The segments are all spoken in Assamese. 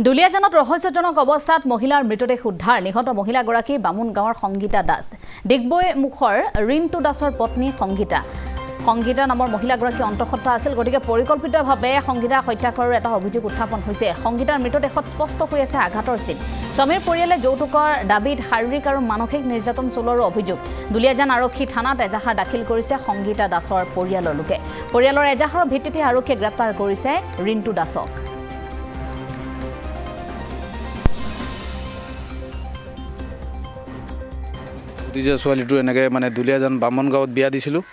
দুলিয়াজানত ৰহস্যজনক অৱস্থাত মহিলাৰ মৃতদেহ উদ্ধাৰ নিহত মহিলাগৰাকী বামুন গাঁৱৰ সংগীতা দাস ডিগবৈ মুখৰ ৰিণ্টু দাসৰ পত্নী সংগীতা নামৰ মহিলাগৰাকী অন্তঃসত্ত্বা আছিল গতিকে পৰিকল্পিতভাৱে সংগীতাক হত্যা কৰাৰ এটা অভিযোগ উত্থাপন হৈছে সংগীতাৰ মৃতদেহত স্পষ্ট হৈ আছে আঘাতৰ চিন স্বামীৰ পৰিয়ালে যৌতুকৰ দাবীত শাৰীৰিক আৰু মানসিক নিৰ্যাতন চলোৱাৰ অভিযোগ দুলিয়াজান আৰক্ষী থানাত এজাহাৰ দাখিল কৰিছে সংগীতা দাসৰ পৰিয়ালৰ লোকে পৰিয়ালৰ এজাহাৰৰ ভিত্তিতে আৰক্ষীয়ে গ্ৰেপ্তাৰ কৰিছে ৰিণ্টু দাসক ভতিজা ছোৱালীটো এনেকৈ মানে দুলিয়াজান বামন গাঁৱত বিয়া দিছিলোঁ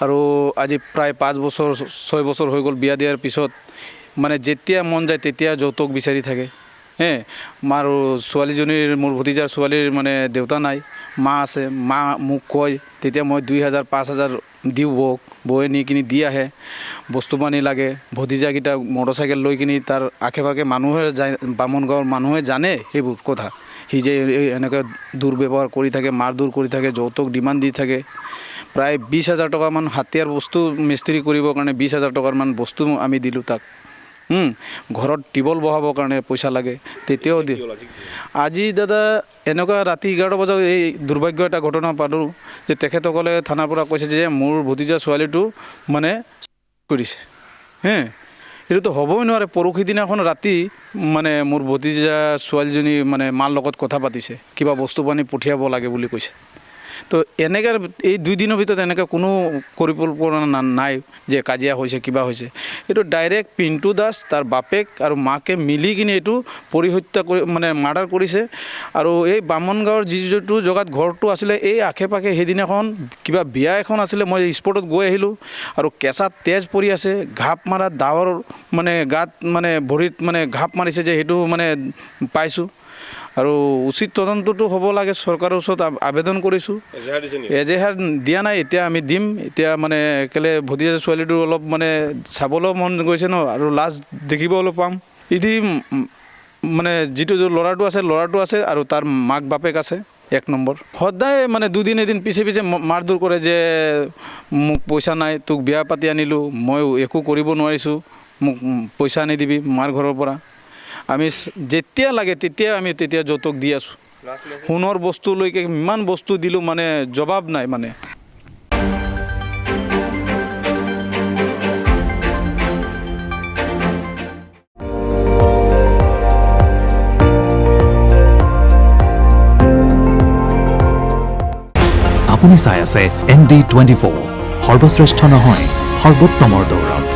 আৰু আজি প্ৰায় 5 বছৰ 6 বছৰ হৈ গ'ল বিয়া দিয়াৰ পিছত মানে যেতিয়া মন যায় তেতিয়া যৌতুক বিচাৰি থাকে আৰু ছোৱালীজনীৰ মোৰ ভতিজাৰ ছোৱালীৰ মানে দেউতা নাই মা আছে মা মোক কয় তেতিয়া মই 2000 5000 দিওঁ বৌয়ে নি কিনি দি আহে বস্তু পানী লাগে ভতিজাকেইটা মটৰচাইকেল লৈ কিনি তাৰ আশে পাশে মানুহে যায় বামন গাঁৱৰ মানুহে জানে সেইবোৰ কথা সি যে এনেকৈ দুৰ্ব্যৱহাৰ কৰি থাকে মাৰধৰ কৰি থাকে যৌতুক ডিমাণ্ড দি থাকে প্ৰায় 20000 টকামান হাতিয়াৰ বস্তু মিস্ত্ৰী কৰিবৰ কাৰণে 20000 টকাৰ মান বস্তু আমি দিলোঁ তাক ঘৰত টিবল বহাবৰ কাৰণে পইচা লাগে তেতিয়াও দি আজি দাদা এনেকুৱা ৰাতি 11 বজাত এই দুৰ্ভাগ্য এটা ঘটনা পালোঁ যে তেখেতসকলে থানাৰ পৰা কৈছে যে মোৰ ভতিজা ছোৱালীটো মানে কৰিছে এইটোতো হ'বই নোৱাৰে পৰহি দিনাখন ৰাতি মানে মোৰ ভতিজা ছোৱালীজনী মানে মাৰ লগত কথা পাতিছে কিবা বস্তু পানী পঠিয়াব লাগে বুলি কৈছে তো এনেকৈ এই 2 দিনৰ ভিতৰত এনেকৈ কোনো কৰিব পৰা নাই যে কাজিয়া হৈছে কিবা হৈছে এইটো ডাইৰেক্ট পিণ্টু দাস তাৰ বাপেক আৰু মাকে মিলি কিনে এইটো পৰিহত্যা কৰি মানে মাৰ্ডাৰ কৰিছে আৰু এই বামন গাঁৱৰ যিটো জগাত ঘৰটো আছিলে এই আশে পাশে সেইদিনাখন কিবা বিয়া এখন আছিলে মই স্পটত গৈ আহিলোঁ আৰু কেঁচা তেজ পৰি আছে ঘাপ মাৰা দাৱৰ মানে গাত মানে ভৰিত মানে ঘাপ মাৰিছে যে সেইটো মানে পাইছোঁ আৰু উচিত তদন্তটো হ'ব লাগে চৰকাৰৰ ওচৰত আবেদন কৰিছোঁ এজেহাৰ দিয়া নাই এতিয়া আমি দিম এতিয়া মানে কেলে ভতিজা ছোৱালীটো অলপ মানে চাবলৈ মন গৈছে ন আৰু লাজ দেখিবলৈ পাম ইদি মানে যিটো ল'ৰাটো আছে আৰু তাৰ মাক বাপেক আছে 1 নম্বৰ সদায় মানে 2 দিন এদিন পিছে মাৰধৰ কৰে যে মোক পইচা নাই তোক বিয়া পাতি আনিলোঁ মই একো কৰিব নোৱাৰিছোঁ মোক পইচা আনি দিবি মাৰ ঘৰৰ পৰা আমি যেতিয়া লাগে তেতিয়া যৌতুক দি আছোঁ সোণৰ বস্তুলৈকে ইমান বস্তু দিলোঁ মানে জবাব নাই মানে আপুনি চাই আছে ND24 সৰ্বশ্ৰেষ্ঠ নহয় সৰ্বোত্তমৰ দৌৰ